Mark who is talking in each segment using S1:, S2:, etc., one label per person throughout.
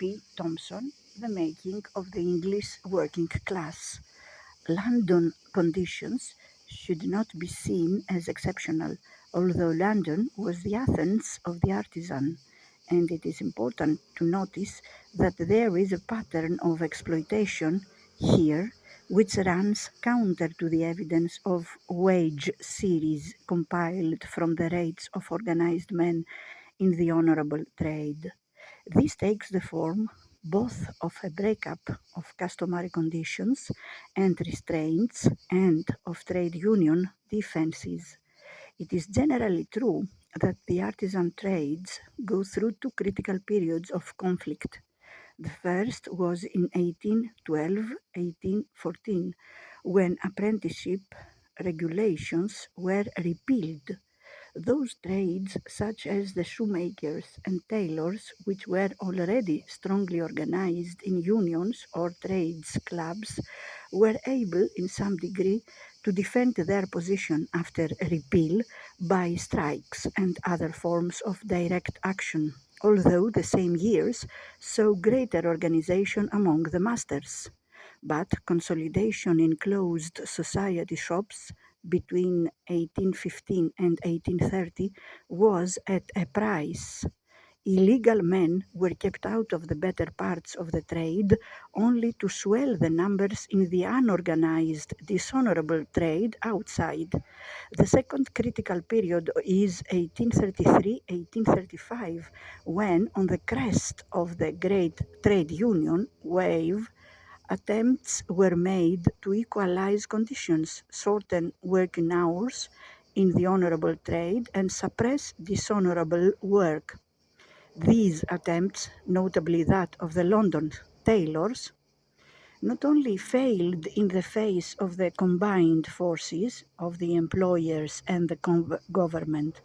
S1: P. Thompson, The Making of the English Working Class. London conditions should not be seen as exceptional, although London was the Athens of the artisan, and it is important to notice that there is a pattern of exploitation here which runs counter to the evidence of wage series compiled from the rates of organized men in the honorable trade. This takes the form both of a breakup of customary conditions and restraints and of trade union defenses. It is generally true that the artisan trades go through two critical periods of conflict. The first was in 1812-1814, when apprenticeship regulations were repealed. Those trades, such as the shoemakers and tailors, which were already strongly organized in unions or trades clubs, were able in some degree to defend their position after repeal by strikes and other forms of direct action, although the same years saw greater organization among the masters. But consolidation in closed society shops between 1815 and 1830 was at a price. Illegal men were kept out of the better parts of the trade only to swell the numbers in the unorganized, dishonorable trade outside. The second critical period is 1833-1835, when, on the crest of the great trade union wave, attempts were made to equalize conditions, shorten working hours in the honorable trade, and suppress dishonorable work. These attempts, notably that of the London tailors, not only failed in the face of the combined forces of the employers and the government,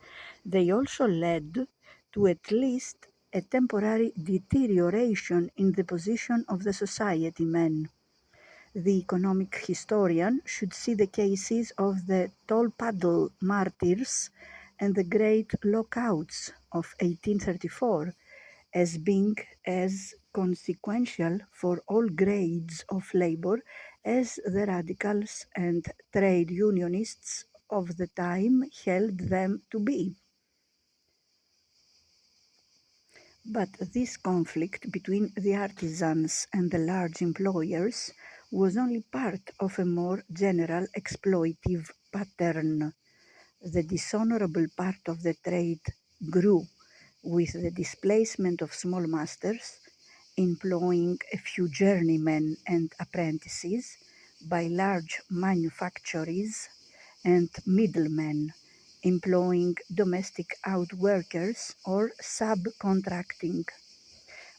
S1: they also led to at least a temporary deterioration in the position of the society men. The economic historian should see the cases of the Tolpaddle martyrs and the great lockouts of 1834 as being as consequential for all grades of labor as the radicals and trade unionists of the time held them to be. But this conflict between the artisans and the large employers was only part of a more general exploitive pattern. The dishonorable part of the trade grew with the displacement of small masters, employing a few journeymen and apprentices by large manufactories and middlemen, employing domestic outworkers or subcontracting.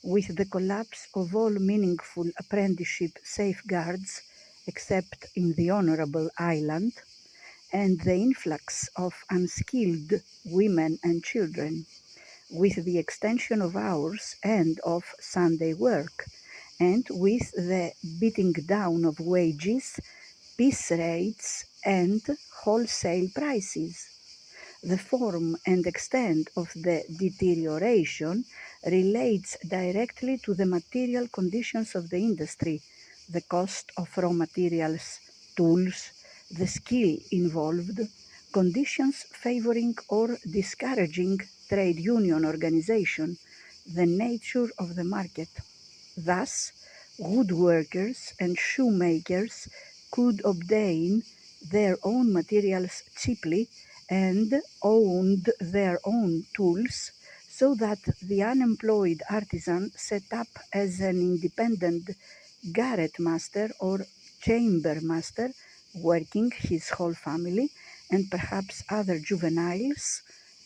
S1: With the collapse of all meaningful apprenticeship safeguards, except in the Honourable Island, and the influx of unskilled women and children, with the extension of hours and of Sunday work, and with the beating down of wages, piece rates, and wholesale prices. The form and extent of the deterioration relates directly to the material conditions of the industry, the cost of raw materials, tools, the skill involved, conditions favoring or discouraging trade union organization, the nature of the market. Thus, woodworkers and shoemakers could obtain their own materials cheaply and owned their own tools, so that the unemployed artisan set up as an independent garret master or chamber master, working his whole family and perhaps other juveniles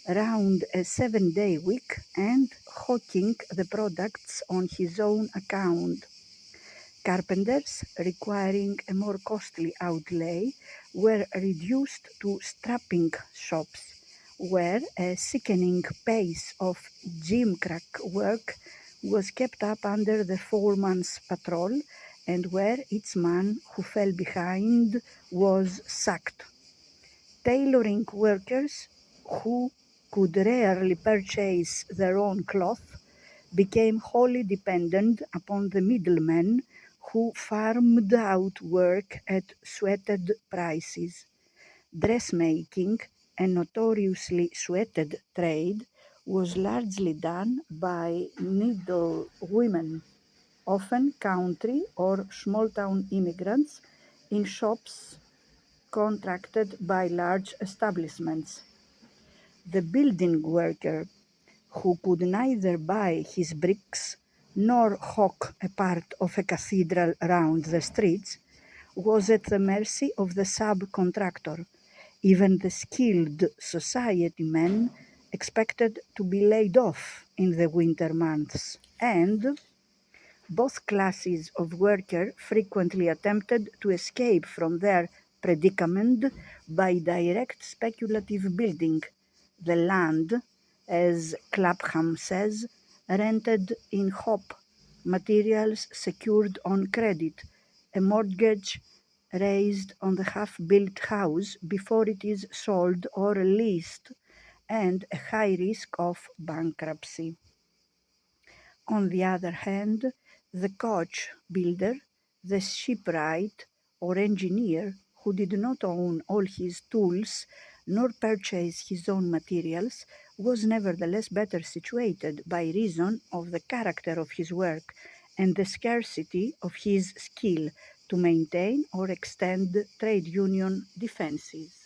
S1: round a 7-day week and hawking the products on his own account. Carpenters, requiring a more costly outlay, were reduced to strapping shops, where a sickening pace of gimcrack work was kept up under the foreman's patrol, and where each man who fell behind was sacked. Tailoring workers, who could rarely purchase their own cloth, became wholly dependent upon the middlemen who farmed out work at sweated prices. Dressmaking, a notoriously sweated trade, was largely done by needlewomen, often country or small town immigrants, in shops contracted by large establishments. The building worker, who could neither buy his bricks nor hawk a part of a cathedral round the streets, was at the mercy of the subcontractor. Even the skilled society men expected to be laid off in the winter months, and both classes of worker frequently attempted to escape from their predicament by direct speculative building. The land, as Clapham says, rented in hope, materials secured on credit, a mortgage raised on the half-built house before it is sold or leased, and a high risk of bankruptcy. On the other hand, the coach builder, the shipwright or engineer who did not own all his tools nor purchase his own materials was nevertheless better situated by reason of the character of his work and the scarcity of his skill to maintain or extend trade union defenses.